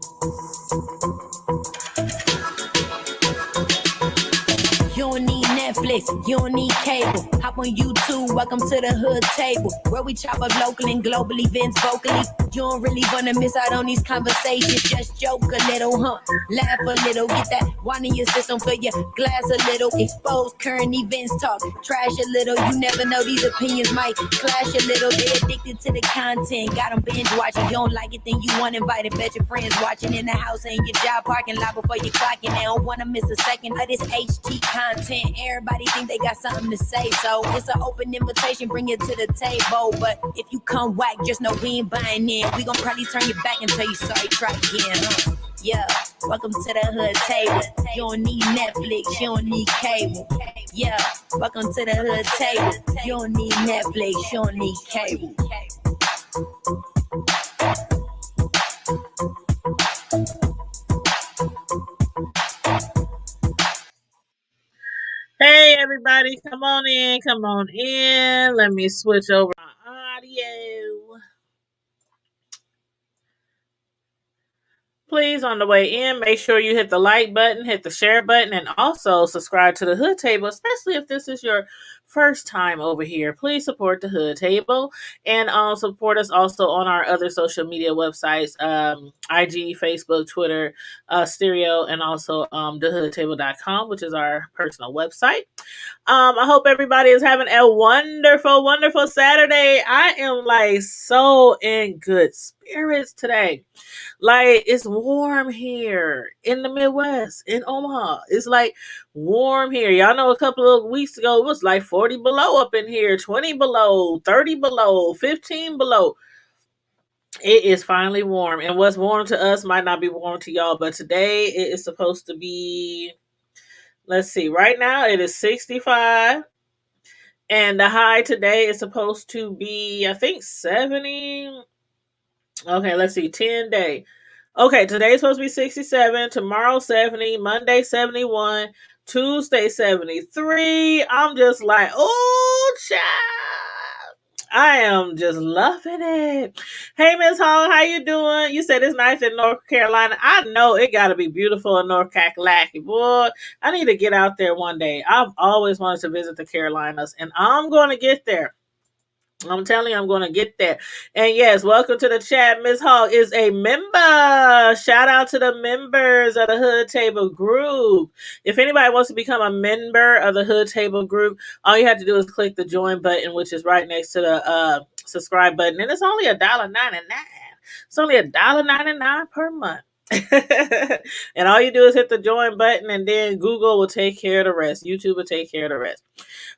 You don't need Netflix, you don't need cable. Hop on YouTube, welcome to the hood table, where we chop up local and global events vocally. You don't really wanna miss out on these conversations. Just joke a little, laugh a little, get that wine in your system, fill your glass a little. Expose current events, talk trash a little. You never know, these opinions might clash a little. They addicted to the content, got them binge watching. You don't like it, then you want invited. Bet your friends watching in the house and your job parking lot before you clocking. They don't wanna miss a second of this HT content. Everybody think they got something to say, so it's an open invitation, bring it to the table. But if you come whack, just know we ain't buying in. We gon' probably turn you back and tell you sorry, try again, Yeah, welcome to the hood table. You don't need Netflix, you don't need cable. Yeah, welcome to the hood table. You don't need Netflix, you don't need cable. Hey everybody, come on in, come on in. Let me switch over my audio. Please, on the way in, make sure you hit the like button, hit the share button, and also subscribe to the Hood Table, especially if this is your first time over here. Please support the Hood Table and support us also on our other social media websites, IG, Facebook, Twitter, Stereo, and also thehoodtable.com, which is our personal website. I hope everybody is having a wonderful, wonderful Saturday. I am like so in good spirits today. Like, it's warm here in the Midwest, in Omaha. It's like warm here. Y'all know a couple of weeks ago, it was like 40 below up in here, 20 below, 30 below, 15 below. It is finally warm. And what's warm to us might not be warm to y'all, but today it is supposed to be, let's see, right now it is 65. And the high today is supposed to be, I think, 70. Okay, let's see, 10 day. Okay, today's supposed to be 67, tomorrow 70, Monday 71, Tuesday 73. I'm just like, oh, child. I am just loving it. Hey, Miss Hall, how you doing? You said it's nice in North Carolina. I know it got to be beautiful in North Kakalaki. Boy, I need to get out there one day. I've always wanted to visit the Carolinas, and I'm going to get there. I'm telling you, I'm going to get there. And yes, welcome to the chat. Miss Hall is a member. Shout out to the members of the Hood Table group. If anybody wants to become a member of the Hood Table group, all you have to do is click the join button, which is right next to the subscribe button. And it's only $1.99. It's only $1.99 per month. And all you do is hit the join button, and then Google will take care of the rest. YouTube will take care of the rest.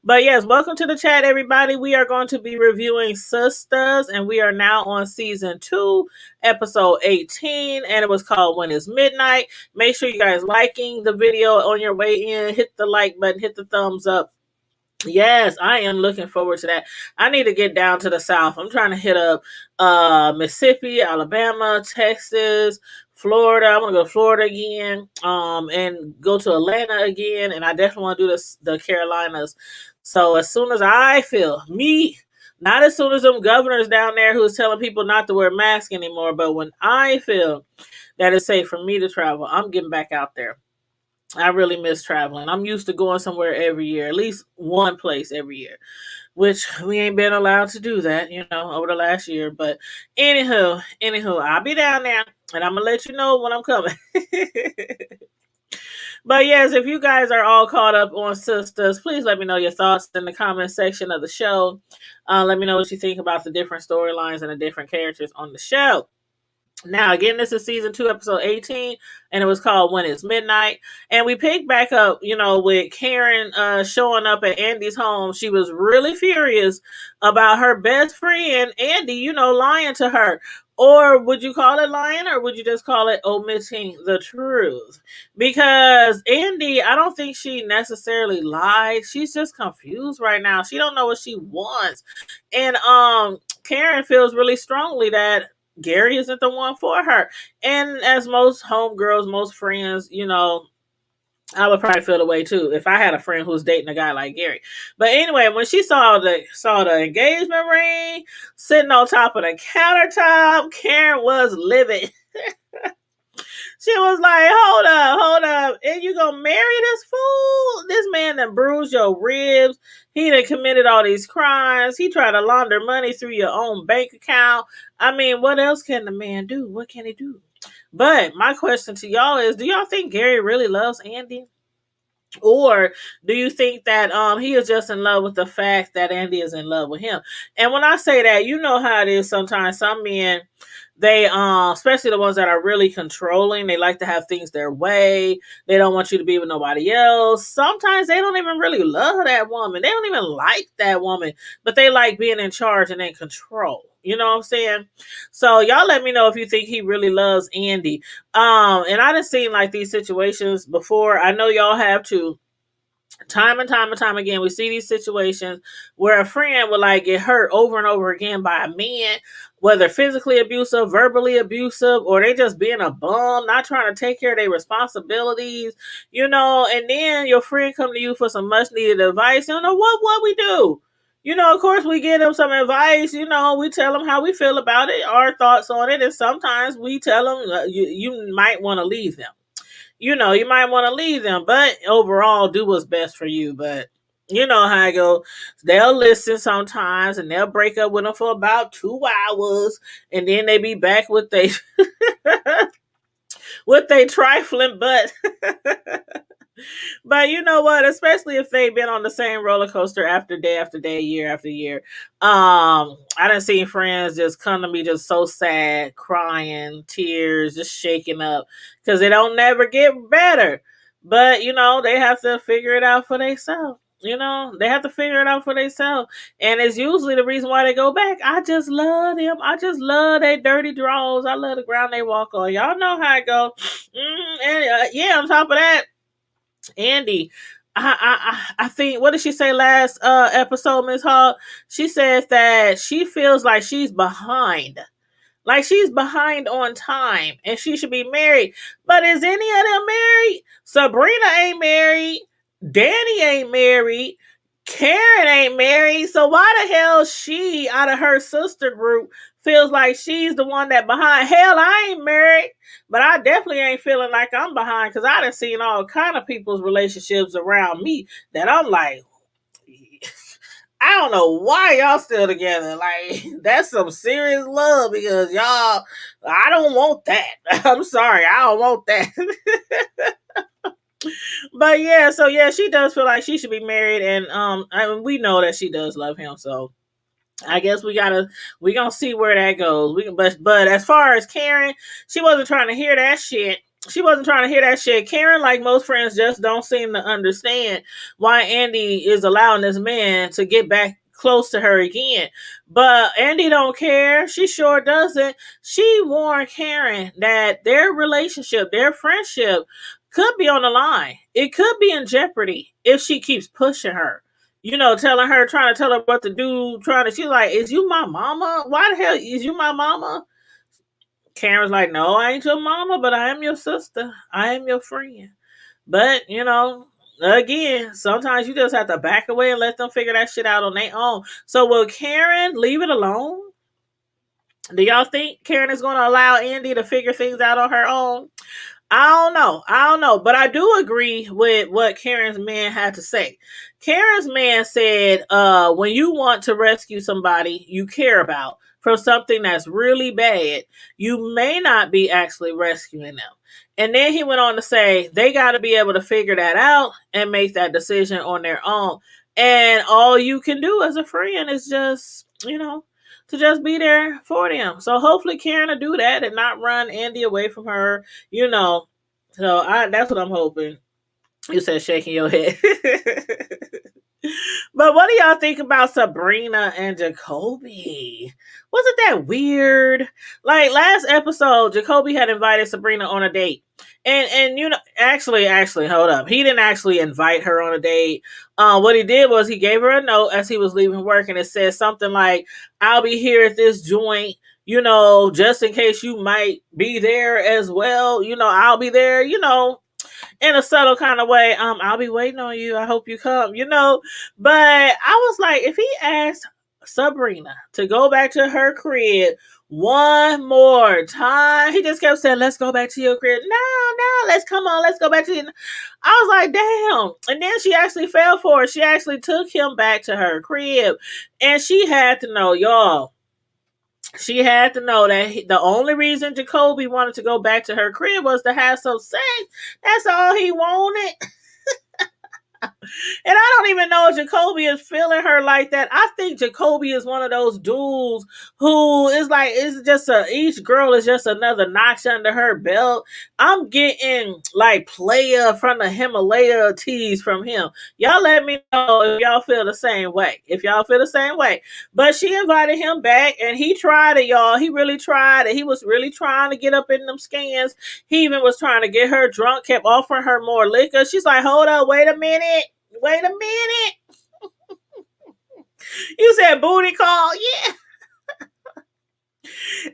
But yes, welcome to the chat, everybody. We are going to be reviewing Sistas, and we are now on season 2, episode 18, and it was called When It's Midnight. Make sure you guys liking the video on your way in. Hit the like button, hit the thumbs up. Yes, I am looking forward to that. I need to get down to the South. I'm trying to hit up Mississippi, Alabama, Texas, Florida. I want to go to Florida again, and go to Atlanta again, and I definitely want to do the Carolinas. So as soon as I feel not as soon as them governors down there who's telling people not to wear masks anymore, but when I feel that it's safe for me to travel, I'm getting back out there. I really miss traveling. I'm used to going somewhere every year, at least one place every year, which we ain't been allowed to do that, over the last year. But anywho, I'll be down there, and I'm gonna let you know when I'm coming. But yes, if you guys are all caught up on Sistas, please let me know your thoughts in the comment section of the show. Let me know what you think about the different storylines and the different characters on the show. Now, again, this is season 2, episode 18, and it was called When It's Midnight. And we picked back up, with Karen showing up at Andy's home. She was really furious about her best friend, Andy, lying to her. Or would you call it lying, or would you just call it omitting the truth? Because Andy, I don't think she necessarily lied. She's just confused right now. She don't know what she wants. And Karen feels really strongly that Gary isn't the one for her. And as most homegirls, most friends, I would probably feel the way too if I had a friend who was dating a guy like Gary. But anyway, when she saw the engagement ring sitting on top of the countertop, Karen was livid. She was like, hold up. And you gonna marry this fool? This man that bruised your ribs. He done committed all these crimes. He tried to launder money through your own bank account. I mean, what else can the man do? What can he do? But my question to y'all is, do y'all think Gary really loves Andy? Or do you think that he is just in love with the fact that Andy is in love with him? And when I say that, you know how it is sometimes. Some men, they especially the ones that are really controlling, they like to have things their way. They don't want you to be with nobody else. Sometimes they don't even really love that woman. They don't even like that woman, but they like being in charge and in control. You know what I'm saying? So y'all let me know if you think he really loves Andy. And I done seen like these situations before. I know y'all have too. Time and time again, we see these situations where a friend will like get hurt over and over again by a man, whether physically abusive, verbally abusive, or they just being a bum, not trying to take care of their responsibilities, and then your friend come to you for some much needed advice. You know what we do? Of course we give them some advice, we tell them how we feel about it, our thoughts on it, and sometimes we tell them you might want to leave them. You might want to leave them, but overall, do what's best for you. But you know how I go. They'll listen sometimes, and they'll break up with them for about 2 hours, and then they be back with they with they trifling butt. But you know what? Especially if they've been on the same roller coaster after day, year after year. I done seen friends just come to me just so sad, crying, tears, just shaking up because they don't never get better. But they have to figure it out for themselves. They have to figure it out for themselves. And it's usually the reason why they go back. I just love them. I just love their dirty draws. I love the ground they walk on. Y'all know how it go. Yeah, on top of that, Andy, I think, what did she say last episode, Miss Hall? She says that she feels like she's behind. Like she's behind on time and she should be married. But is any of them married? Sabrina ain't married. Danny ain't married. Karen ain't married. So why the hell she, out of her sister group, feels like she's the one that behind? Hell, I ain't married. But I definitely ain't feeling like I'm behind because I done seen all kind of people's relationships around me that I'm like, I don't know why y'all still together. Like, that's some serious love because y'all, I don't want that. I'm sorry, I don't want that. But yeah, so yeah, she does feel like she should be married, and we know that she does love him, so I guess we gonna see where that goes. But as far as Karen, she wasn't trying to hear that shit. She wasn't trying to hear that shit. Karen, like most friends, just don't seem to understand why Andy is allowing this man to get back close to her again. But Andy don't care. She sure doesn't. She warned Karen that their relationship, their friendship, could be on the line. It could be in jeopardy if she keeps pushing her, telling her, trying to tell her what to do, she's like, is you my mama? Why the hell is you my mama? Karen's like, no, I ain't your mama, but I am your sister. I am your friend. But, again, sometimes you just have to back away and let them figure that shit out on their own. So will Karen leave it alone? Do y'all think Karen is going to allow Andy to figure things out on her own? I don't know. But I do agree with what Karen's man had to say. Karen's man said, when you want to rescue somebody you care about from something that's really bad, you may not be actually rescuing them. And then he went on to say they got to be able to figure that out and make that decision on their own. And all you can do as a friend is just, to just be there for them. So hopefully Karen will do that and not run Andy away from her, you know. So that's what I'm hoping. You said shaking your head. But what do y'all think about Sabrina and Jacoby? Wasn't that weird? Like last episode, Jacoby had invited Sabrina on a date. And actually, hold up. He didn't actually invite her on a date. What he did was he gave her a note as he was leaving work, and it said something like, I'll be here at this joint, just in case you might be there as well. I'll be there, in a subtle kind of way. I'll be waiting on you. I hope you come, But I was like, if he asked Sabrina to go back to her crib One more time. He just kept saying, let's go back to your crib. No, let's come on, let's go back to you. I was like, damn. And then she actually fell for it. She actually took him back to her crib. And she had to know, y'all. She had to know that the only reason Jacoby wanted to go back to her crib was to have some sex. That's all he wanted. And I don't even know if Jacoby is feeling her like that. I think Jacoby is one of those dudes who is like, it's just each girl is just another notch under her belt. I'm getting like player from the Himalaya tease from him. Y'all let me know if y'all feel the same way. If y'all feel the same way. But she invited him back and he tried it, y'all. He really tried it. He was really trying to get up in them skins. He even was trying to get her drunk, kept offering her more liquor. She's like, hold up, wait a minute. Wait a minute. You said booty call? Yeah.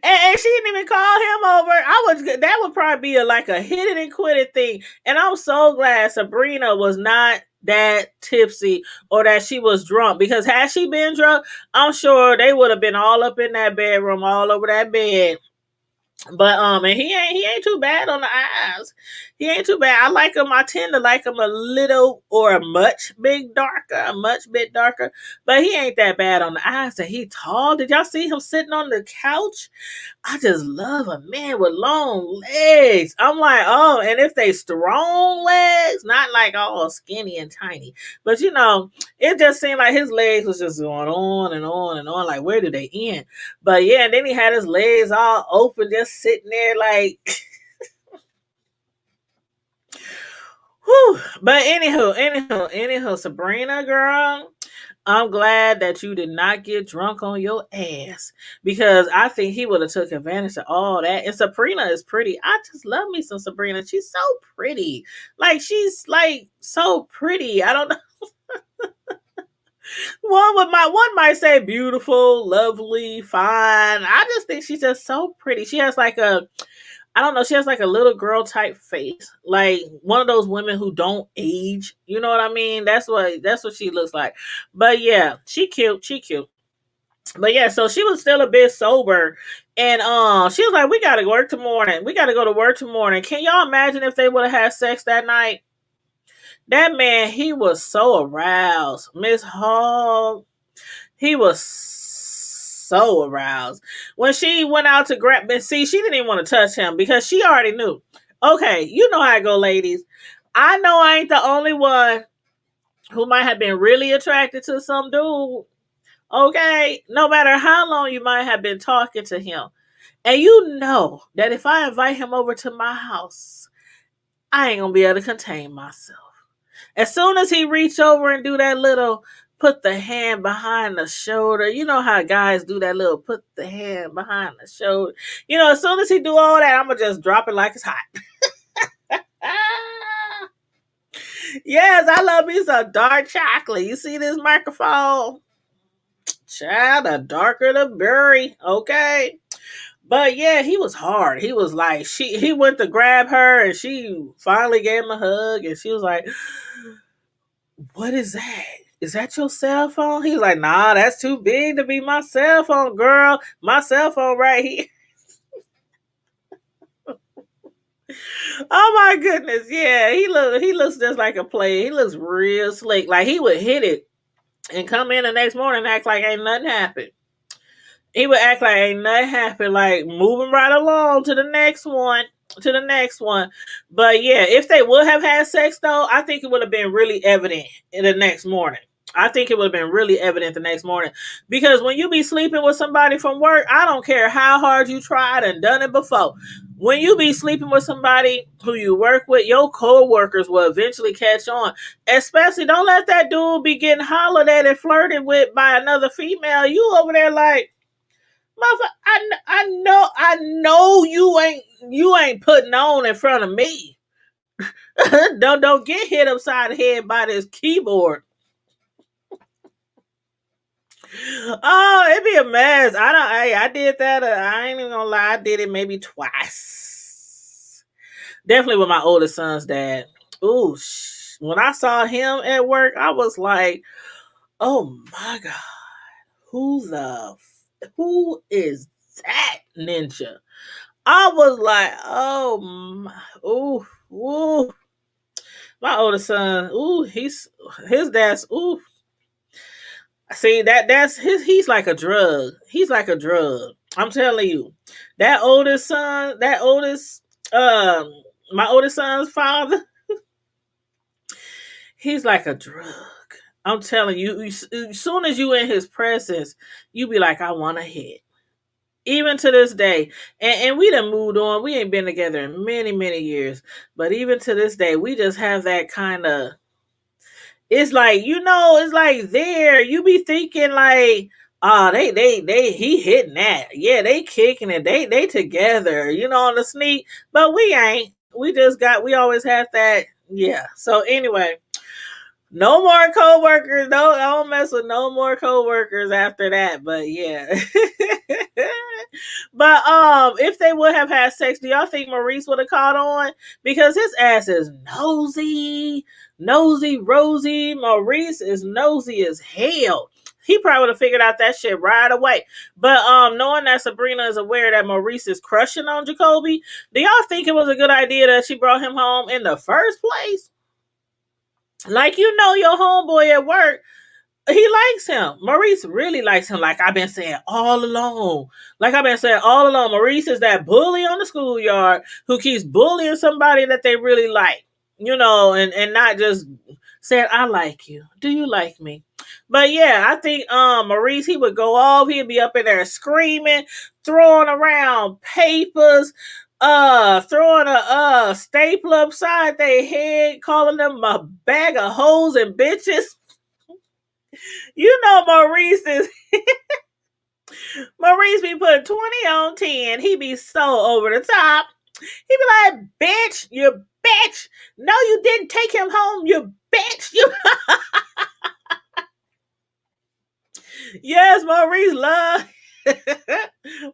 And she didn't even call him over. That would probably be like a hit it and quit it thing. And I'm so glad Sabrina was not that tipsy or that she was drunk, because had she been drunk, I'm sure they would have been all up in that bedroom, all over that bed. But and he ain't too bad on the eyes. He ain't too bad. I like him. I tend to like him a little or a much bit darker. But he ain't that bad on the eyes. And he tall. Did y'all see him sitting on the couch? I just love a man with long legs. I'm like, oh, and if they strong legs, not like all skinny and tiny, but it just seemed like his legs was just going on and on and on. Like, where do they end? But yeah, and then he had his legs all open, just sitting there like, whew. But anywho, Sabrina, girl, I'm glad that you did not get drunk on your ass, because I think he would have took advantage of all that. And Sabrina is pretty. I just love me some Sabrina. She's so pretty. Like, she's like so pretty. I don't know. One might say beautiful, lovely, fine. I just think she's just so pretty. She has like I don't know, she has like a little girl type face. Like one of those women who don't age. You know what I mean? That's what she looks like. But yeah, she cute. She cute. But yeah, so she was still a bit sober. And she was like, we gotta work tomorrow. We gotta go to work tomorrow. Can y'all imagine if they would have had sex that night? That man, he was so aroused. Miss Hall, he was so aroused. When she went out to grab, and see, she didn't even want to touch him because she already knew. Okay, you know how I go, ladies. I know I ain't the only one who might have been really attracted to some dude. Okay, no matter how long you might have been talking to him. And you know that if I invite him over to my house, I ain't gonna be able to contain myself. As soon as he reach over and do that little put the hand behind the shoulder, you know how guys do that little put the hand behind the shoulder. As soon as he do all that, I'm gonna just drop it like it's hot. Ah, yes, I love me some dark chocolate. You see this microphone? Child, the darker the berry. Okay. But yeah, he was hard. He was like, he went to grab her and she finally gave him a hug and she was like, what is that? Is that your cell phone? He was like, nah, that's too big to be my cell phone, girl. My cell phone right here. Oh my goodness. Yeah, he looks just like a player. He looks real slick. Like he would hit it and come in the next morning and act like ain't nothing happened. He would act like ain't nothing happened, like moving right along to the next one, to the next one. But yeah, if they would have had sex though, I think it would have been really evident in the next morning. I think it would have been really evident the next morning. Because when you be sleeping with somebody from work, I don't care how hard you tried and done it before. When you be sleeping with somebody who you work with, your co-workers will eventually catch on. Especially, don't let that dude be getting hollered at and flirted with by another female. You over there like, motherfucker, I know you ain't putting on in front of me. don't get hit upside the head by this keyboard. Oh, it'd be a mess. I did that. I ain't even gonna lie. I did it maybe twice. Definitely with my oldest son's dad. Ooh, when I saw him at work, I was like, oh my god, who is that? ninja. I was like, oh my, ooh, ooh. My oldest son, ooh, his dad's, ooh. See that's he's like a drug. He's like a drug. I'm telling you, that oldest son, that oldest, um, my oldest son's father, he's like a drug. I'm telling you, as soon as you in his presence, you be like, I want to hit. Even to this day, and we done moved on. We ain't been together in many, many years, but even to this day, we just have that kind of. It's like it's like there. You be thinking like, oh, he hitting that. Yeah, they kicking it. They together. On the sneak, but we ain't. We always have that. Yeah. So anyway, no more coworkers. No, I don't mess with no more coworkers after that. But yeah. But if they would have had sex, do y'all think Maurice would have caught on? Because his ass is nosy, Rosie. Maurice is nosy as hell. He probably would have figured out that shit right away. But knowing that Sabrina is aware that Maurice is crushing on Jacoby, do y'all think it was a good idea that she brought him home in the first place? Like your homeboy at work, he likes him. Maurice really likes him. Like I've been saying all along. Maurice is that bully on the schoolyard who keeps bullying somebody that they really like. And not just saying, I like you. Do you like me? But yeah, I think Maurice, he would go off, he'd be up in there screaming, throwing around papers, throwing a staple upside their head, calling them a bag of hoes and bitches. Maurice be putting 20 on 10. He be so over the top. He be like, bitch, you bitch. No, you didn't take him home, you bitch. Yes, Maurice love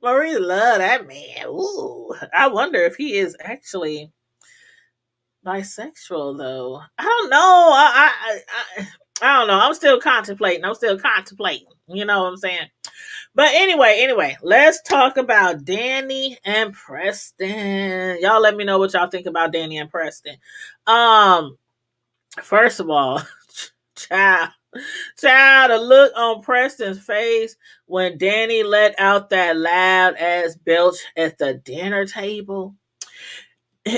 Maurice love that man. Ooh. I wonder if he is actually bisexual though. I don't know. I don't know. I'm still contemplating. You know what I'm saying? But anyway, let's talk about Danny and Preston. Y'all let me know what y'all think about Danny and Preston. Um, First of all, child, the look on Preston's face when Danny let out that loud ass belch at the dinner table.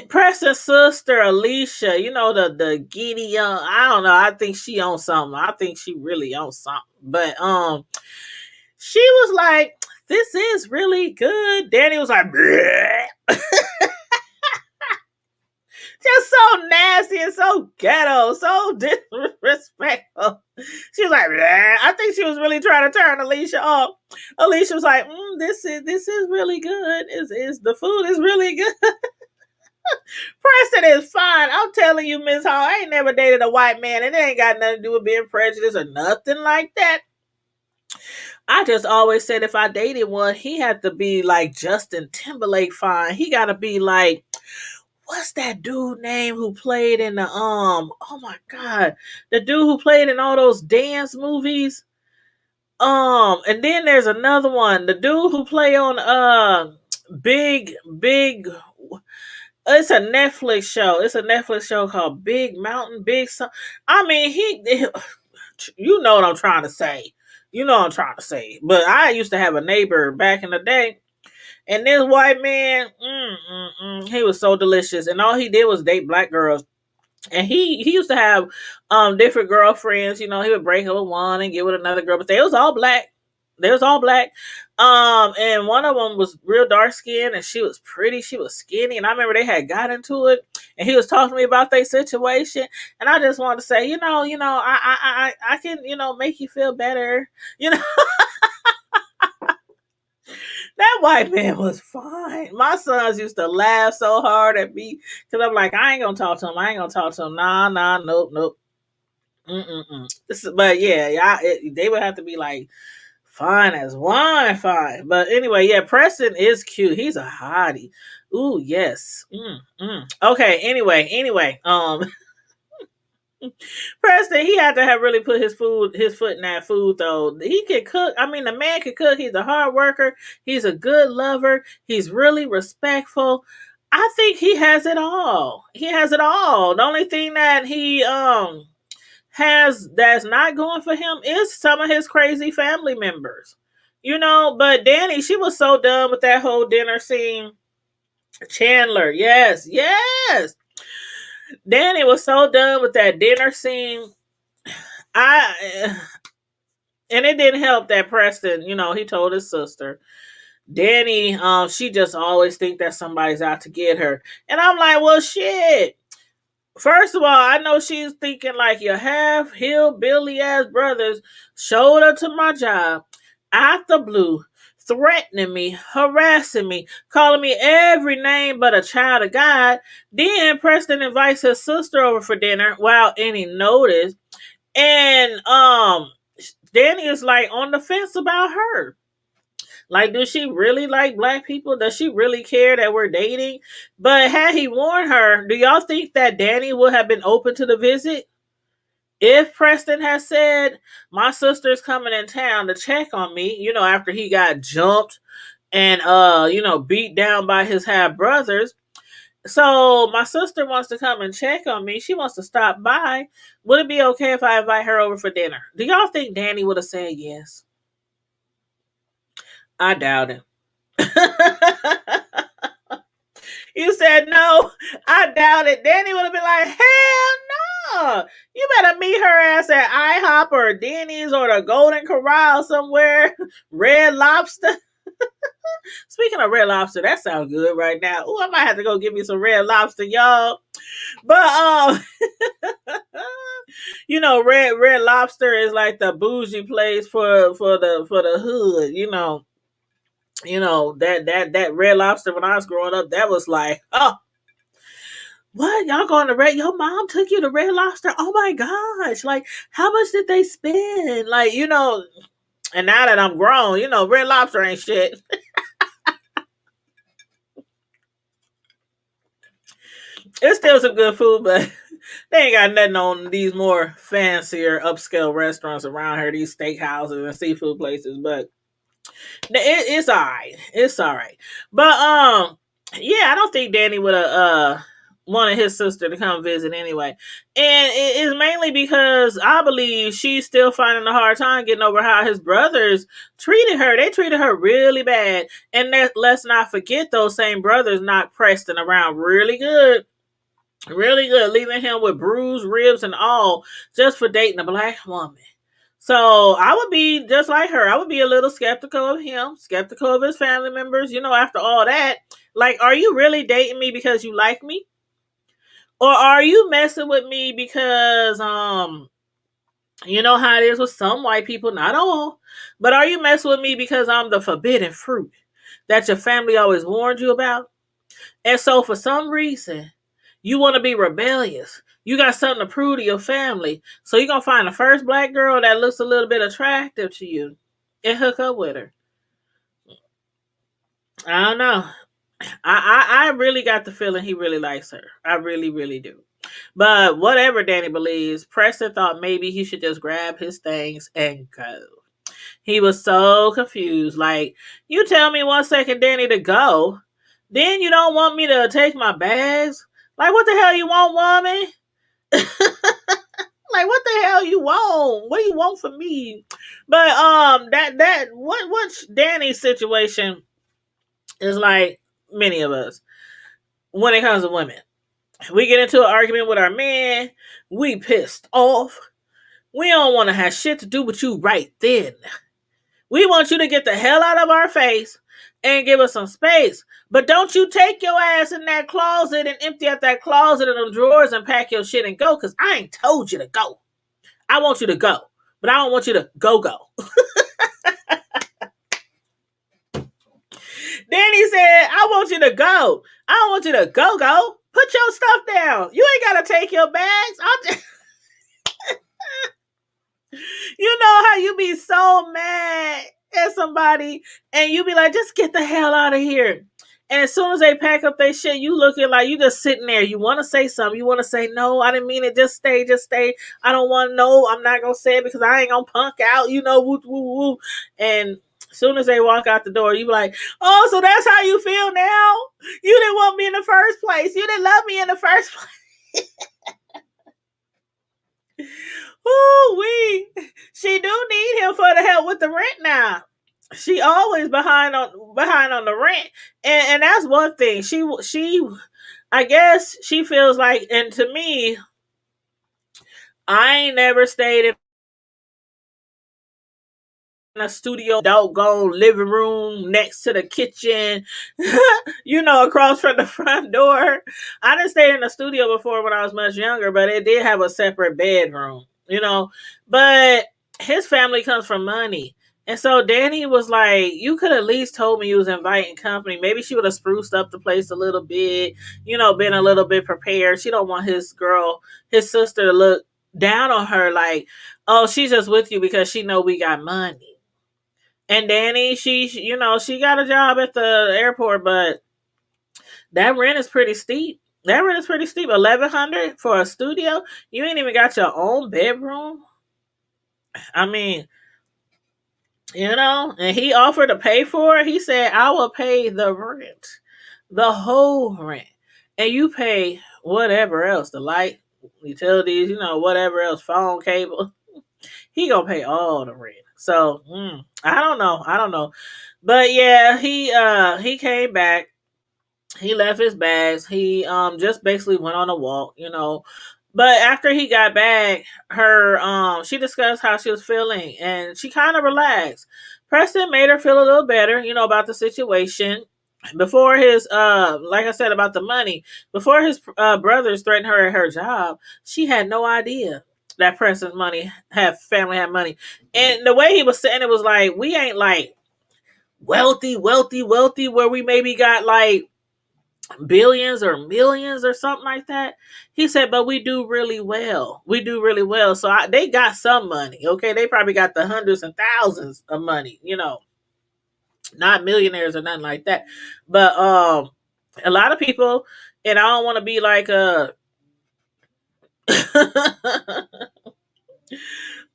Preston's sister Alicia, the giddy young. I don't know. I think she on something. I think she really on something. But she was like, "This is really good." Danny was like, "Bleh." Just so nasty and so ghetto, so disrespectful. She was like, bleh. I think she was really trying to turn Alicia off. Alicia was like, "This is really good. Is the food is really good." Preston is fine. I'm telling you, Miss Hall, I ain't never dated a white man, and it ain't got nothing to do with being prejudiced or nothing like that. I just always said if I dated one, he had to be like Justin Timberlake fine. He got to be like, what's that dude name who played in the oh my god, the dude who played in all those dance movies. And then there's another one, the dude who play on big. It's a Netflix show. It's a Netflix show called Big Mountain Big. I mean, you know what I'm trying to say. You know what I'm trying to say. But I used to have a neighbor back in the day, and this white man, he was so delicious, and all he did was date black girls. And he used to have different girlfriends. He would break up with one and get with another girl, but they was all black. They was all black. And one of them was real dark skinned, and she was pretty. She was skinny, and I remember they had got into it, and he was talking to me about their situation, and I just wanted to say, I can, make you feel better, That white man was fine. My sons used to laugh so hard at me because I'm like, I ain't gonna talk to him. Nah, nope. But yeah, they would have to be like fine as wine, fine. But anyway, yeah, Preston is cute. He's a hottie. Ooh, yes. Okay. Anyway. Preston, he had to have really put his foot in that food though. He could cook. I mean, the man could cook. He's a hard worker. He's a good lover. He's really respectful. I think he has it all. He has it all. The only thing that he has that's not going for him is some of his crazy family members. But Danny, she was so done with that whole dinner scene. Chandler, yes, yes. Danny was so done with that dinner scene. I and it didn't help that Preston, he told his sister, Danny, she just always think that somebody's out to get her. And I'm like, well, shit. First of all, I know she's thinking like your half hillbilly ass brothers showed up to my job out the blue, threatening me, harassing me, calling me every name but a child of God. Then Preston invites his sister over for dinner without any notice. And Danny is like on the fence about her. Like, does she really like black people? Does she really care that we're dating? But had he warned her, do y'all think that Danny would have been open to the visit? If Preston had said, my sister's coming in town to check on me, after he got jumped and beat down by his half brothers. So my sister wants to come and check on me. She wants to stop by. Would it be okay if I invite her over for dinner? Do y'all think Danny would have said yes? I doubt it. You said no. I doubt it. Danny would have been like, hell no. You better meet her ass at IHOP or Denny's or the Golden Corral somewhere. Red Lobster. Speaking of Red Lobster, that sounds good right now. Oh, I might have to go get me some Red Lobster, y'all. But Red Lobster is like the bougie place for the hood. That Red Lobster when I was growing up, that was like, oh, what, y'all going to Red? Your mom took you to Red Lobster? Oh my gosh! Like, how much did they spend? Like, and now that I'm grown, Red Lobster ain't shit. It's still some good food, but they ain't got nothing on these more fancier upscale restaurants around here, these steakhouses and seafood places. But it's all right. It's all right. But yeah, I don't think Danny would have wanted his sister to come visit anyway, and it is mainly because I believe she's still finding a hard time getting over how his brothers treated her. They treated her really bad, and let's not forget those same brothers knocked Preston around really good. Really good, leaving him with bruised ribs and all just for dating a black woman. So I would be just like her. I would be a little skeptical of him, skeptical of his family members. After all that, like, are you really dating me because you like me? Or are you messing with me because you know how it is with some white people, not all, but are you messing with me because I'm the forbidden fruit that your family always warned you about? And so for some reason, you want to be rebellious. You got something to prove to your family. So you're going to find the first black girl that looks a little bit attractive to you and hook up with her. I don't know. I really got the feeling he really likes her. I really, really do. But whatever Danny believes, Preston thought maybe he should just grab his things and go. He was so confused. Like, you tell me 1 second, Danny, to go. Then you don't want me to take my bags? Like, what the hell you want, woman? Like, what the hell you want? What do you want from me? But what's Danny's situation is like many of us when it comes to women. We get into an argument with our man, we pissed off. We don't want to have shit to do with you right then. We want you to get the hell out of our face and give us some space. But don't you take your ass in that closet and empty out that closet and them drawers and pack your shit and go, because I ain't told you to go. I want you to go, but I don't want you to go. Danny said, I want you to go. I don't want you to go. Put your stuff down. You ain't got to take your bags. I'll just... You know how you be so mad at somebody and you be like, just get the hell out of here. And as soon as they pack up their shit, you looking like you just sitting there. You want to say something. You want to say, no, I didn't mean it. Just stay, just stay. I don't want to know. I'm not going to say it because I ain't going to punk out, woo, woo, woo. And as soon as they walk out the door, you be like, oh, so that's how you feel now? You didn't want me in the first place. You didn't love me in the first place. Ooh, she do need him for the help with the rent now. She always behind on the rent, and that's one thing. She I guess she feels like, and to me, I ain't never stayed in a studio doggone living room next to the kitchen, across from the front door. I didn't stay in a studio before when I was much younger, but it did have a separate bedroom. But his family comes from money. And so Danny was like, you could at least told me you was inviting company. Maybe she would have spruced up the place a little bit, been a little bit prepared. She don't want his sister to look down on her like, oh, she's just with you because she know we got money. And Danny, she got a job at the airport, but that rent is pretty steep. That rent is pretty steep. 1,100 for a studio. You ain't even got your own bedroom. I mean, and he offered to pay for it. He said, I will pay the rent, the whole rent. And you pay whatever else, the light, utilities, whatever else, phone, cable. He gonna pay all the rent. So, I don't know. I don't know. But yeah, he came back. He left his bags. He just basically went on a walk. But after he got back, she discussed how she was feeling and she kind of relaxed. Preston made her feel a little better, about the situation. Before his like I said about the money, before his brothers threatened her at her job, she had no idea that Preston's family had money. And the way he was saying it was like, we ain't like wealthy, wealthy, wealthy, where we maybe got like billions or millions or something like that. He said, but we do really well. We do really well. So they got some money. Okay. They probably got the hundreds and thousands of money, not millionaires or nothing like that. But a lot of people, and I don't want to be like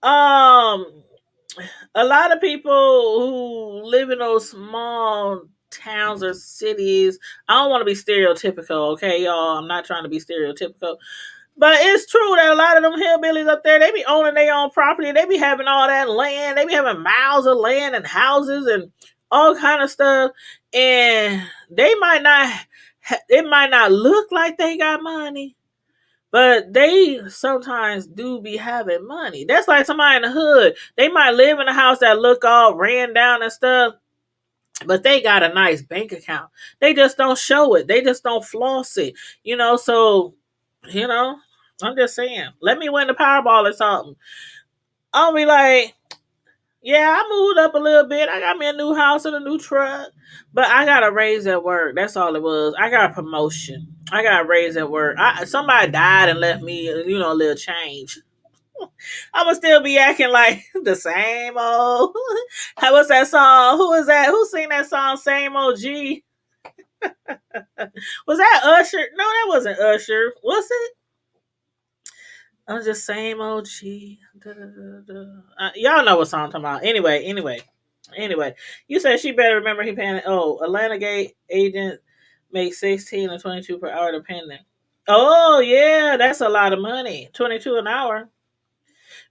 um a lot of people who live in those small towns or cities, I don't want to be stereotypical, okay, y'all? I'm not trying to be stereotypical. But it's true that a lot of them hillbillies up there, they be owning their own property. They be having all that land. They be having miles of land and houses and all kind of stuff. And they might not, it might not look like they got money, but they sometimes do be having money. That's like somebody in the hood. They might live in a house that look all ran down and stuff, but they got a nice bank account. They just don't show it. They just don't floss it. So, you know, I'm just saying, let me win the Powerball or something. I'll be like, yeah, I moved up a little bit. I got me a new house and a new truck, but I got a raise at work. That's all it was. I got a promotion. I got a raise at work. Somebody died and left me, a little change. I'm gonna still be acting like the same old. What's that song? Who is that? Who sing that song? Same OG. Was that Usher? No, that wasn't Usher. Was it? I'm just same OG. Y'all know what song I'm talking about. Anyway. You said she better remember he paying. Oh, Atlanta gate agent makes 16 or 22 per hour depending. Oh yeah, that's a lot of money. 22 an hour.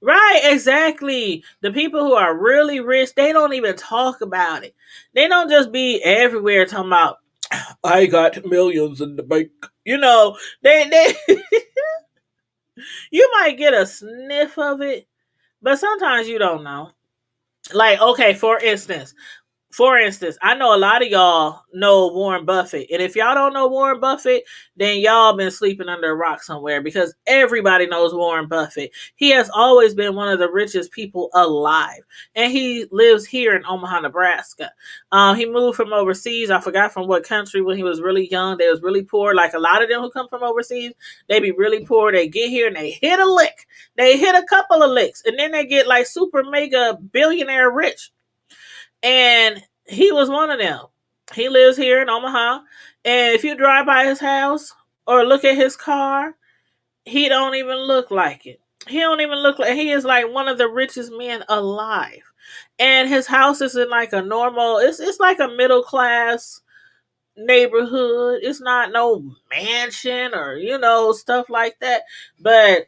Right, exactly. The people who are really rich, they don't even talk about it. They don't just be everywhere talking about I got millions in the bank. They you might get a sniff of it, but sometimes you don't know. Like, okay, for instance, I know a lot of y'all know Warren Buffett. And if y'all don't know Warren Buffett, then y'all been sleeping under a rock somewhere because everybody knows Warren Buffett. He has always been one of the richest people alive. And he lives here in Omaha, Nebraska. He moved from overseas. I forgot from what country when he was really young. They was really poor. Like a lot of them who come from overseas, they be really poor. They get here and they hit a lick. They hit a couple of licks. And then they get like super mega billionaire rich. And he was one of them. He lives here in Omaha. And if you drive by his house or look at his car, he don't even look like it. He don't even look like he is like one of the richest men alive. And his house is in like a normal it's like a middle class neighborhood. It's not no mansion or stuff like that. But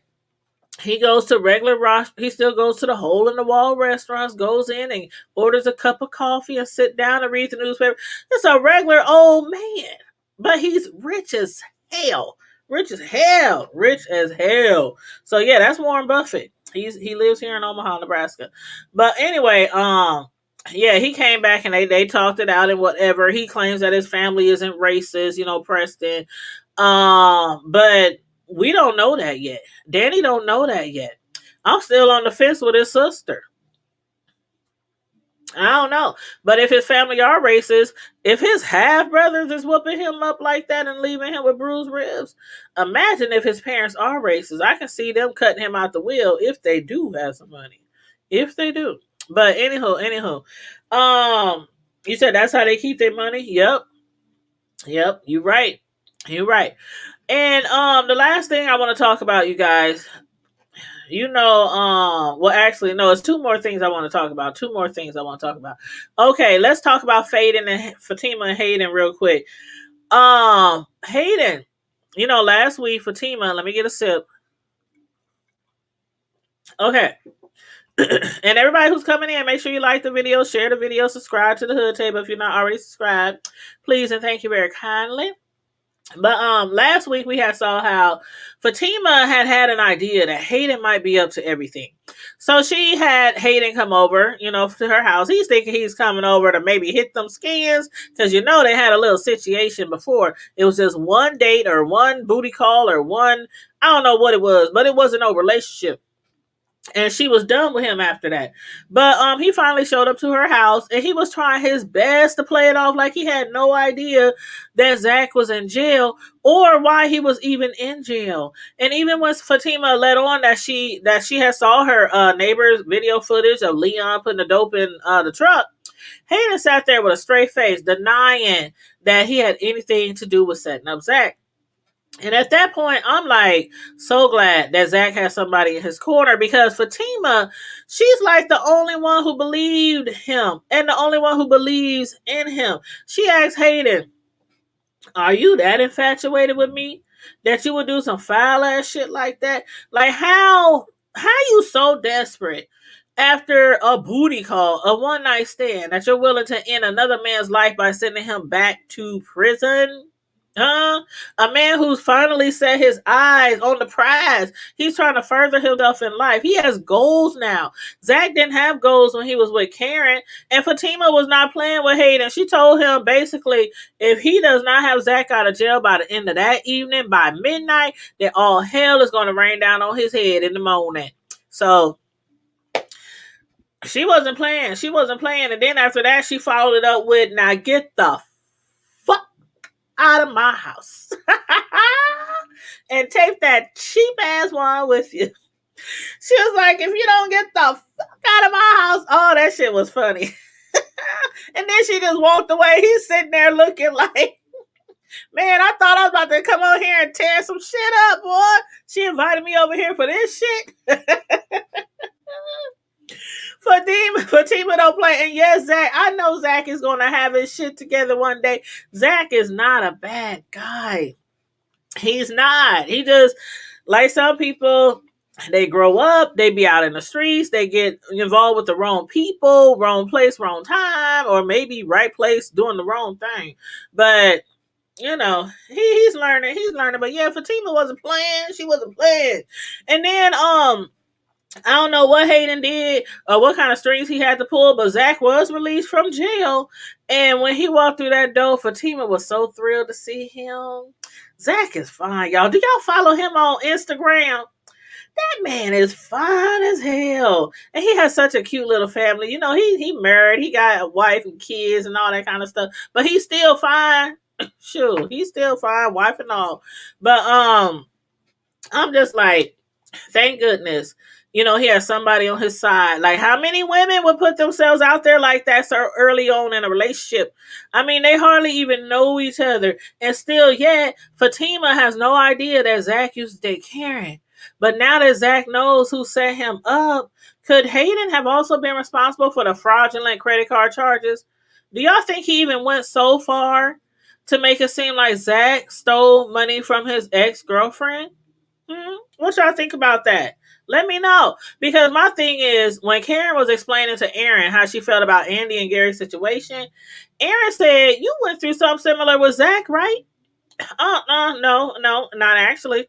he goes to he still goes to the hole in the wall restaurants, goes in and orders a cup of coffee and sit down and read the newspaper. It's a regular old man, but he's rich as hell. Rich as hell. Rich as hell. So yeah, that's Warren Buffett. He lives here in Omaha, Nebraska. But anyway, yeah, he came back and they talked it out and whatever. He claims that his family isn't racist, Preston. But we don't know that yet. Danny don't know that yet. I'm still on the fence with his sister. I don't know. But if his family are racist, if his half brothers is whooping him up like that and leaving him with bruised ribs, imagine if his parents are racist. I can see them cutting him out the will if they do have some money. If they do. But anyhow. You said that's how they keep their money? Yep. Yep. You're right. You're right. And the last thing I want to talk about, you guys, well, actually, no, it's two more things I want to talk about. Two more things I want to talk about. Okay, let's talk about Fatima and Hayden real quick. Hayden, last week, Fatima, let me get a sip. Okay. And everybody who's coming in, make sure you like the video, share the video, subscribe to the Hood Table if you're not already subscribed. Please and thank you very kindly. But last week we saw how Fatima had an idea that Hayden might be up to everything. So she had Hayden come over, to her house. He's thinking he's coming over to maybe hit them skins because they had a little situation before. It was just one date or one booty call or one, I don't know what it was, but it wasn't no relationship. And she was done with him after that. But he finally showed up to her house and he was trying his best to play it off like he had no idea that Zach was in jail or why he was even in jail. And even when Fatima let on that she had saw her neighbor's video footage of Leon putting the dope in the truck, Hayden sat there with a straight face, denying that he had anything to do with setting up Zach. And at that point, I'm like, so glad that Zach has somebody in his corner because Fatima, she's like the only one who believed him and the only one who believes in him. She asked Hayden, are you that infatuated with me that you would do some foul ass shit like that? Like how you so desperate after a booty call, a one night stand, that you're willing to end another man's life by sending him back to prison? Huh? A man who's finally set his eyes on the prize. He's trying to further himself in life. He has goals now. Zach didn't have goals when he was with Karen, and Fatima was not playing with Hayden. She told him basically, if he does not have Zach out of jail by the end of that evening, by midnight, then all hell is going to rain down on his head in the morning. So she wasn't playing. She wasn't playing. And then after that, she followed it up with, now get the fuck out of my house and take that cheap ass wine with you. She was like, if you don't get the fuck out of my house. Oh, that shit was funny. And then she just walked away. He's sitting there looking like, man, I thought I was about to come on here and tear some shit up, boy. She invited me over here for this shit. Fatima don't play. And yes, Zach, I know Zach is going to have his shit together one day. Zach is not a bad guy. He's not. He just, like some people, they grow up, they be out in the streets, they get involved with the wrong people, wrong place, wrong time, or maybe right place doing the wrong thing. But he's learning. He's learning. But yeah, Fatima wasn't playing. She wasn't playing. And then I don't know what Hayden did or what kind of strings he had to pull, but Zach was released from jail. And when he walked through that door, Fatima was so thrilled to see him. Zach is fine, y'all. Do y'all follow him on Instagram? That man is fine as hell. And he has such a cute little family. He married. He got a wife and kids and all that kind of stuff. But he's still fine. Sure, he's still fine, wife and all. But I'm just like, thank goodness He has somebody on his side. Like, how many women would put themselves out there like that so early on in a relationship? I mean, they hardly even know each other. And still, yet, Fatima has no idea that Zach used to date Karen. But now that Zach knows who set him up, could Hayden have also been responsible for the fraudulent credit card charges? Do y'all think he even went so far to make it seem like Zach stole money from his ex-girlfriend? What y'all think about that? Let me know. Because my thing is, when Karen was explaining to Aaron how she felt about Andy and Gary's situation, Aaron said, "You went through something similar with Zach, right?" No, not actually.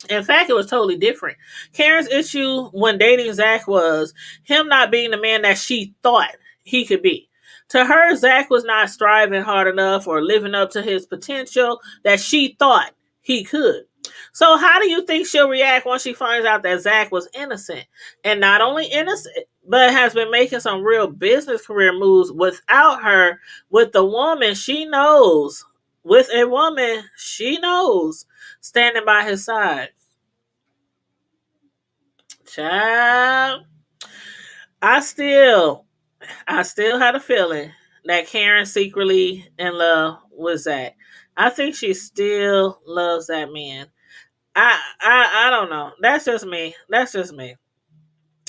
In fact, it was totally different. Karen's issue when dating Zach was him not being the man that she thought he could be. To her, Zach was not striving hard enough or living up to his potential that she thought he could. So, how do you think she'll react once she finds out that Zach was innocent? And not only innocent, but has been making some real business career moves without her, with the woman she knows, with a woman she knows standing by his side. Child, I still, I still had a feeling that Karen's secretly in love with Zach. I think she still loves that man. I don't know. That's just me. That's just me.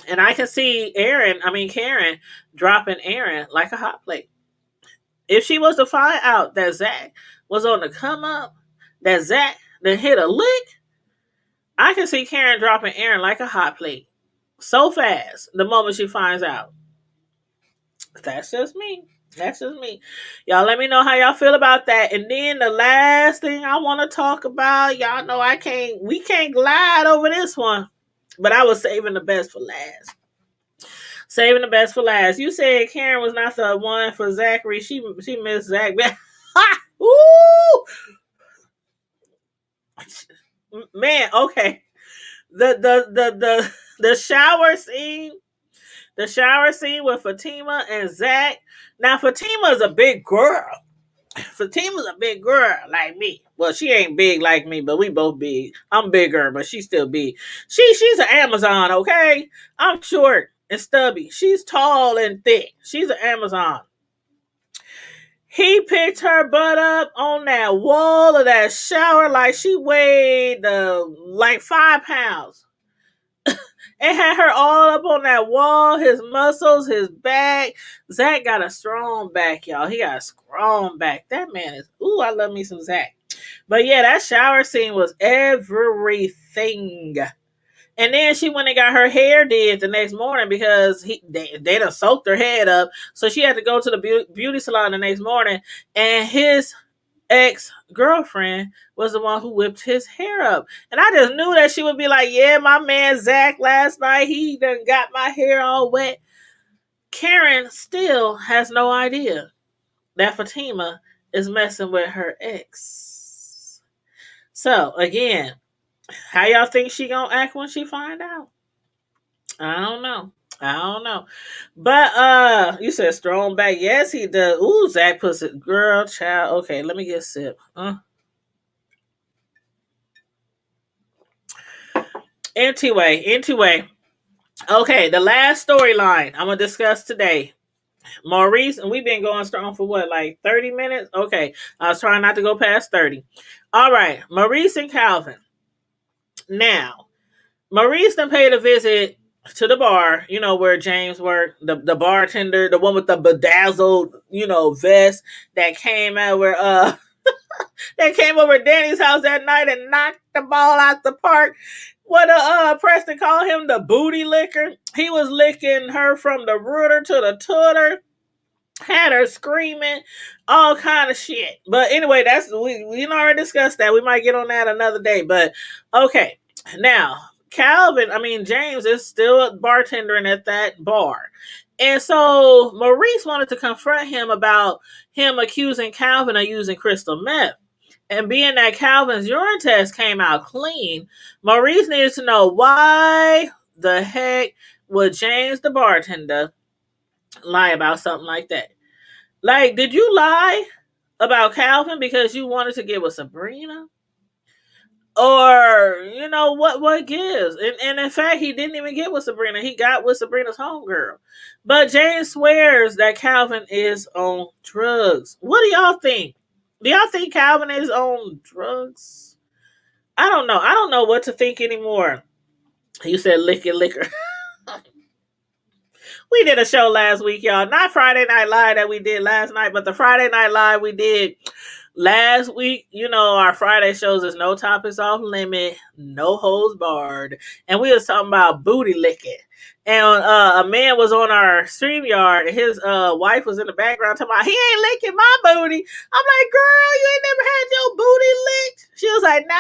And I can see Karen dropping Aaron like a hot plate. If she was to find out that Zach was on the come up, that Zach then hit a lick, I can see Karen dropping Aaron like a hot plate so fast the moment she finds out. That's just me. That's just me. Y'all let me know how y'all feel about that. And then the last thing I want to talk about, y'all know we can't glide over this one. But I was saving the best for last. Saving the best for last. You said Karen was not the one for Zachary. She missed Zach. Ooh, man. Okay. The shower scene. The shower scene with Fatima and Zach. Now Fatima is a big girl. Fatima's a big girl like me. Well, she ain't big like me, but we both big. I'm bigger, but she's still big. She's an Amazon, okay? I'm short and stubby. She's tall and thick. She's an Amazon. He picked her butt up on that wall of that shower like she weighed like 5 pounds. And had her all up on that wall, his muscles, his back. Zach got a strong back, y'all. He got a strong back. That man is, ooh, I love me some Zach. But yeah, that shower scene was everything. And then she went and got her hair did the next morning because they done soaked her head up. So she had to go to the beauty salon the next morning. And his ex-girlfriend was the one who whipped his hair up. And I just knew that she would be like, yeah, my man Zach last night, he done got my hair all wet. Karen still has no idea that Fatima is messing with her ex. So again, how y'all think she gonna act when she find out? I don't know. I don't know. But you said strong back. Yes, he does. Ooh, Zach puts it. Girl, child. Okay, let me get a sip. Anyway. Okay, the last storyline I'm gonna discuss today. Maurice, and we've been going strong for what, like 30 minutes? Okay. I was trying not to go past 30. All right, Maurice and Calvin. Now, Maurice then paid a visit to the bar, where James worked, the bartender, the one with the bedazzled, vest that came out where that came over Danny's house that night and knocked the ball out the park. What Preston called him, the booty licker. He was licking her from the rooter to the tooter, had her screaming, all kind of shit. But anyway, that's we already discussed that. We might get on that another day. But okay, now James is still a bartending at that bar. And so Maurice wanted to confront him about him accusing Calvin of using crystal meth. And being that Calvin's urine test came out clean, Maurice needed to know why the heck would James the bartender lie about something like that. Like, did you lie about Calvin because you wanted to get with Sabrina? Or what gives, and in fact he didn't even get with Sabrina. He got with Sabrina's homegirl. But James swears that Calvin is on drugs. What do y'all think? Do y'all think Calvin is on drugs? I don't know what to think anymore. You said liquor. We did a show last week, y'all. Not Friday Night Live that we did last night, but the Friday Night Live we did last week. Our Friday shows is no topics off limit, no holds barred, and we was talking about booty licking. And a man was on our StreamYard, and his wife was in the background talking about, he ain't licking my booty. I'm like, girl, you ain't never had your booty licked? She was like, no,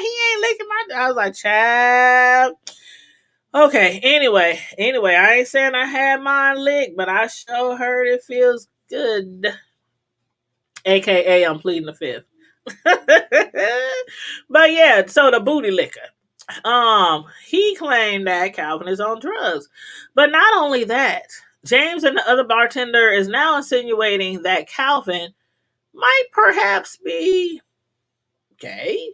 he ain't licking my. I was like, child. Okay, anyway, I ain't saying I had mine licked, but I sure heard it feels good. AKA, I'm pleading the fifth. But yeah, so the booty licker. He claimed that Calvin is on drugs. But not only that, James and the other bartender is now insinuating that Calvin might perhaps be gay.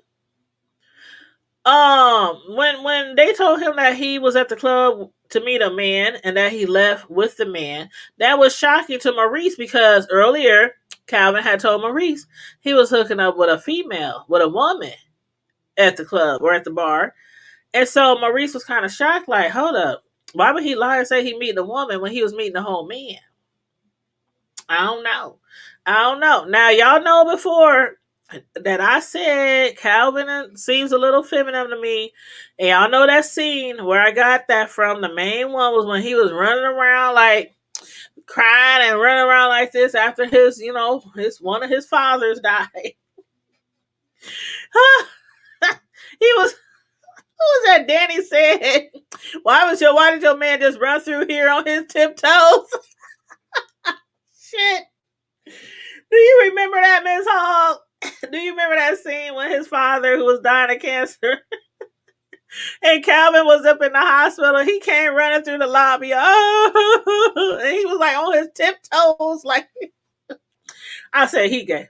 When they told him that he was at the club to meet a man and that he left with the man, that was shocking to Maurice because earlier Calvin had told Maurice he was hooking up with with a woman at the club or at the bar. And so Maurice was kind of shocked, like, hold up, why would he lie and say he meeting a woman when he was meeting the whole man? I don't know. Now, y'all know before that I said Calvin seems a little feminine to me. And y'all know that scene where I got that from. The main one was when he was running around like crying and running around like this after his one of his fathers died. He was, who was that? Danny said, why did your man just run through here on his tiptoes? Shit. Do you remember that, Miss Hall? Do you remember that scene when his father, who was dying of cancer, and Calvin was up in the hospital? He came running through the lobby. Oh, and he was like on his tiptoes. Like, I said, he gay.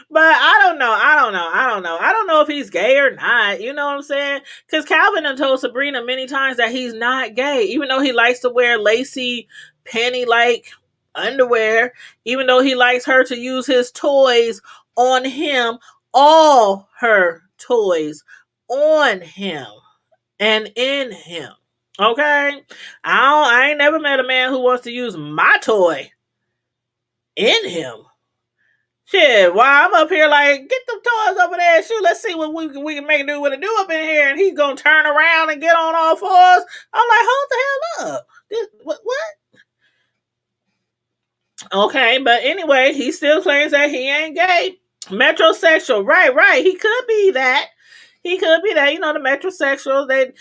But I don't know. I don't know if he's gay or not. You know what I'm saying? Because Calvin had told Sabrina many times that he's not gay, even though he likes to wear lacy, penny-like underwear, even though he likes her to use his toys on him, all her toys on him and in him. Okay? I ain't never met a man who wants to use my toy in him. Shit, while I'm up here like, get them toys over there, shoot, let's see what we can make do with a do up in here, and he's gonna turn around and get on all fours. I'm like, hold the hell up. What? Okay, but anyway, he still claims that he ain't gay. Metrosexual, right. He could be that. The metrosexuals, they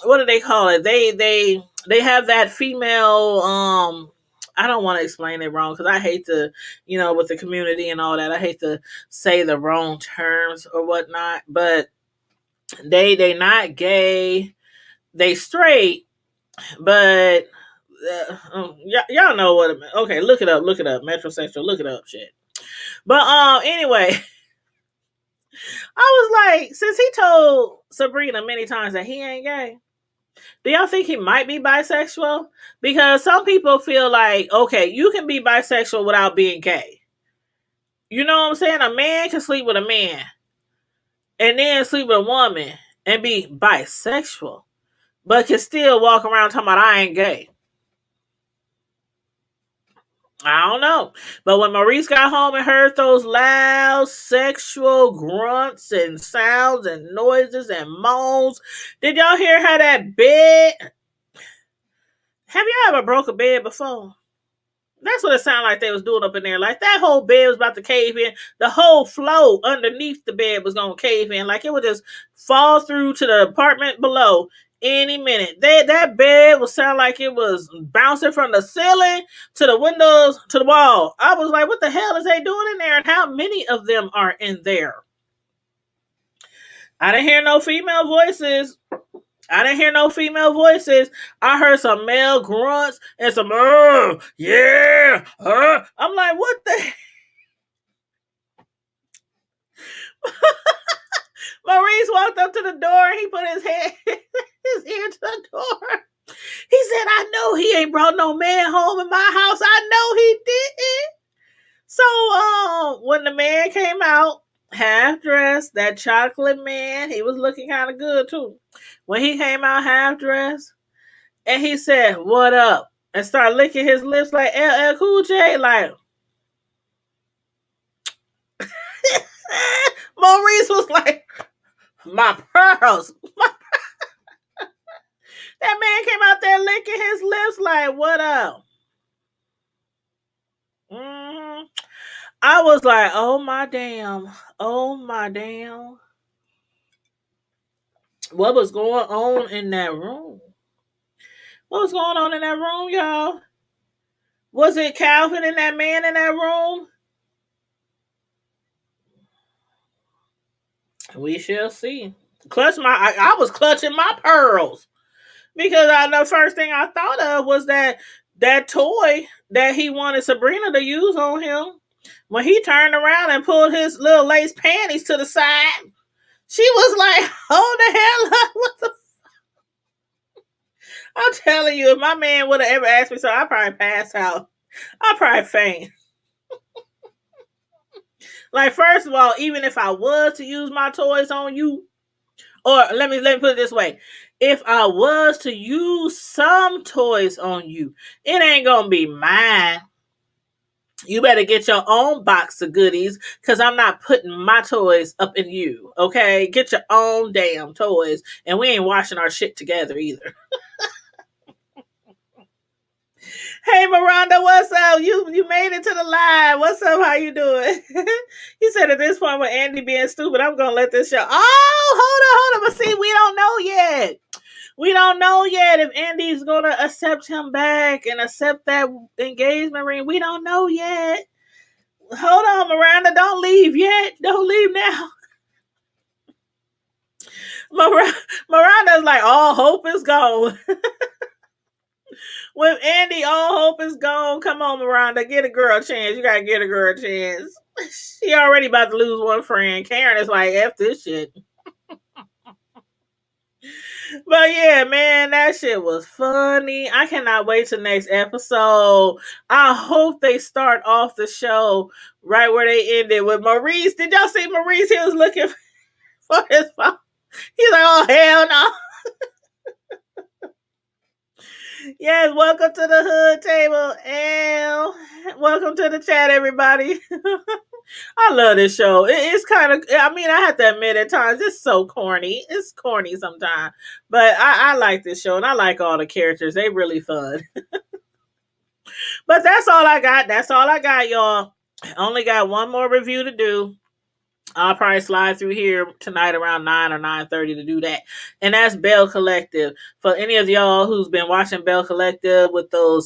what do they call it? They have that female I don't want to explain it wrong because I hate to, with the community and all that, I hate to say the wrong terms or whatnot, but they not gay, they straight, but y'all know what it means. Okay, look it up, metrosexual, look it up, shit. But anyway, I was like, since he told Sabrina many times that he ain't gay, do y'all think he might be bisexual? Because some people feel like, okay, you can be bisexual without being gay. You know what I'm saying? A man can sleep with a man and then sleep with a woman and be bisexual, but can still walk around talking about I ain't gay. I don't know. But when Maurice got home and heard those loud sexual grunts and sounds and noises and moans, did y'all hear how that bed? Have y'all ever broke a bed before? That's what it sounded like they was doing up in there. Like that whole bed was about to cave in. The whole floor underneath the bed was going to cave in. Like it would just fall through to the apartment below any minute. That bed would sound like it was bouncing from the ceiling to the windows to the wall. I was like, what the hell is they doing in there? And how many of them are in there? I didn't hear no female voices. I heard some male grunts and some, yeah. I'm like, what the? the door and he put his head, his ear to the door. He said, I know he ain't brought no man home in my house. I know he didn't. So when the man came out, half dressed, that chocolate man, he was looking kind of good too. When he came out half dressed, and he said, "What up?" and started licking his lips like LL Cool J, like Maurice was like, "My pearls." That man came out there licking his lips like, "What up?" I was like, "Oh my damn, oh my damn." What was going on in that room? What was going on in that room, y'all? Was it Calvin and that man in that room? We shall see. I was clutching my pearls because the first thing I thought of was that toy that he wanted Sabrina to use on him. When he turned around and pulled his little lace panties to the side, she was like, "Hold the hell up!" What the? I'm telling you, if my man would have ever asked me so, I'd probably pass out. I'd probably faint. Like, first of all, even if I was to use my toys on you, or let me put it this way. If I was to use some toys on you, it ain't gonna be mine. You better get your own box of goodies because I'm not putting my toys up in you. Okay? Get your own damn toys. And we ain't washing our shit together either. Hey Miranda, what's up? You made it to the live. What's up? How you doing? He said at this point with Andy being stupid, I'm gonna let this show. Oh, hold on. But see, we don't know yet. We don't know yet if Andy's gonna accept him back and accept that engagement ring. We don't know yet. Hold on, Miranda. Don't leave yet. Don't leave now. Miranda's like, all hope is gone. With Andy, all hope is gone. Come on, Miranda. Get a girl a chance. You gotta get a girl a chance. She already about to lose one friend. Karen is like, F this shit. But yeah, man, that shit was funny. I cannot wait till next episode. I hope they start off the show right where they ended with Maurice. Did y'all see Maurice? He was looking for his phone. He's like, oh, hell no. Yes, welcome to the hood table, and welcome to the chat, everybody. I love this show. It's kind of, I mean, I have to admit at times it's so corny. It's corny sometimes, but I like this show and I like all the characters. They really fun. But that's all I got. That's all I got, y'all. Only got one more review to do. I'll probably slide through here tonight around 9 or 9:30 to do that. And that's Bell Collective. For any of y'all who's been watching Bell Collective with those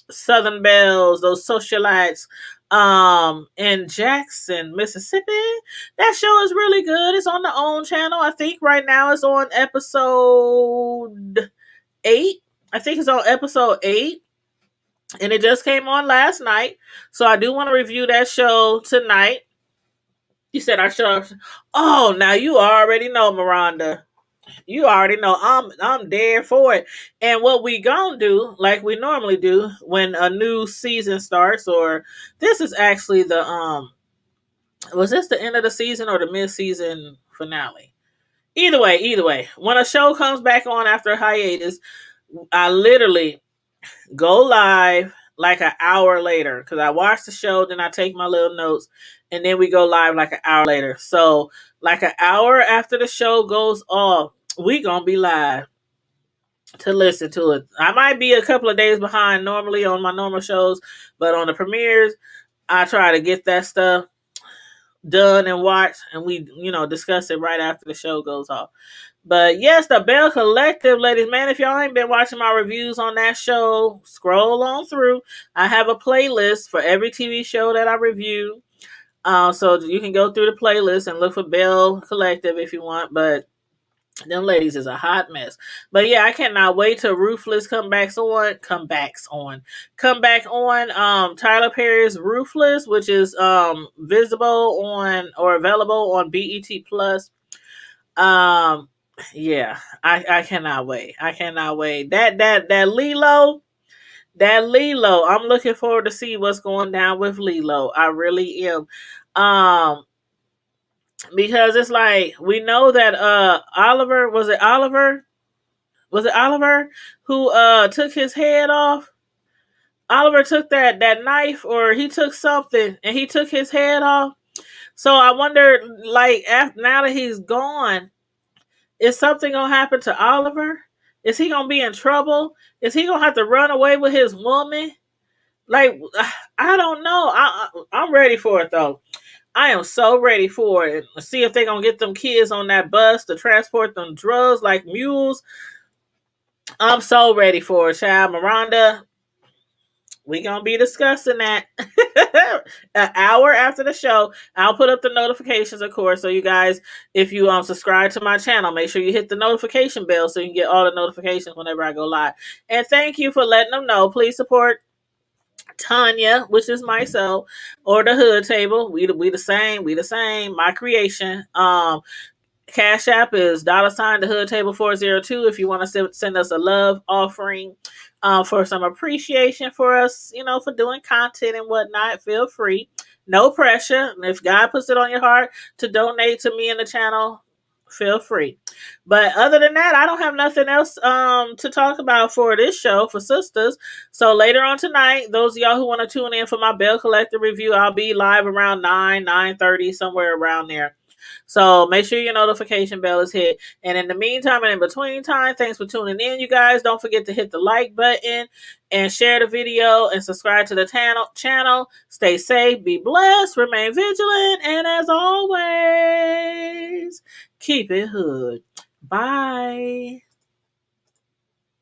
Southern Bells, those socialites in Jackson, Mississippi, that show is really good. It's on the OWN channel. I think right now it's on episode 8. I think it's on episode 8. And it just came on last night. So I do want to review that show tonight. You said our show. Oh, now you already know, Miranda. You already know I'm there for it. And what we gonna do, like we normally do, when a new season starts, or this is actually the was this the end of the season or the mid-season finale? Either way, when a show comes back on after a hiatus, I literally go live like an hour later because I watch the show, then I take my little notes, and then we go live like an hour later. So, like an hour after the show goes off, we gonna be live to listen to it. I might be a couple of days behind normally on my normal shows, but on the premieres, I try to get that stuff done and watched, and we discuss it right after the show goes off. But yes, the Bell Collective, ladies, man, if y'all ain't been watching my reviews on that show, scroll on through. I have a playlist for every TV show that I review. So you can go through the playlist and look for Bell Collective if you want. But them ladies is a hot mess. But yeah, I cannot wait till Ruthless come back on. Tyler Perry's Ruthless, which is visible on or available on BET Plus. Um, yeah, I cannot wait. I cannot wait. That Lilo. That Lilo, I'm looking forward to see what's going down with Lilo. I really am. Um, because it's like we know that Oliver, was it Oliver? Was it Oliver who took his head off? Oliver took that knife, or he took something and he took his head off. So I wonder, like, after, now that he's gone, is something gonna happen to Oliver? Is he gonna be in trouble? Is he gonna have to run away with his woman? Like, I don't know. I'm ready for it though. I am so ready for it. See if they gonna get them kids on that bus to transport them drugs like mules. I'm so ready for it, child. Miranda, we gonna be discussing that an hour after the show. I'll put up the notifications, of course, so you guys, if you subscribe to my channel, make sure you hit the notification bell so you can get all the notifications whenever I go live. And thank you for letting them know. Please support Tanya, which is myself, or the Hood Table. We the same. We the same. My creation. Cash App is $ the Hood Table 402 if you want to send us a love offering for some appreciation for us, for doing content and whatnot. Feel free. No pressure. And if God puts it on your heart to donate to me and the channel, feel free. But other than that, I don't have nothing else to talk about for this show for Sistas. So later on tonight, those of y'all who want to tune in for my Bell Collector review, I'll be live around 9:30, somewhere around there. So make sure your notification bell is hit. And in the meantime and in between time, thanks for tuning in, you guys. Don't forget to hit the like button and share the video and subscribe to the channel. Stay safe, be blessed, remain vigilant, and as always, keep it hood. Bye.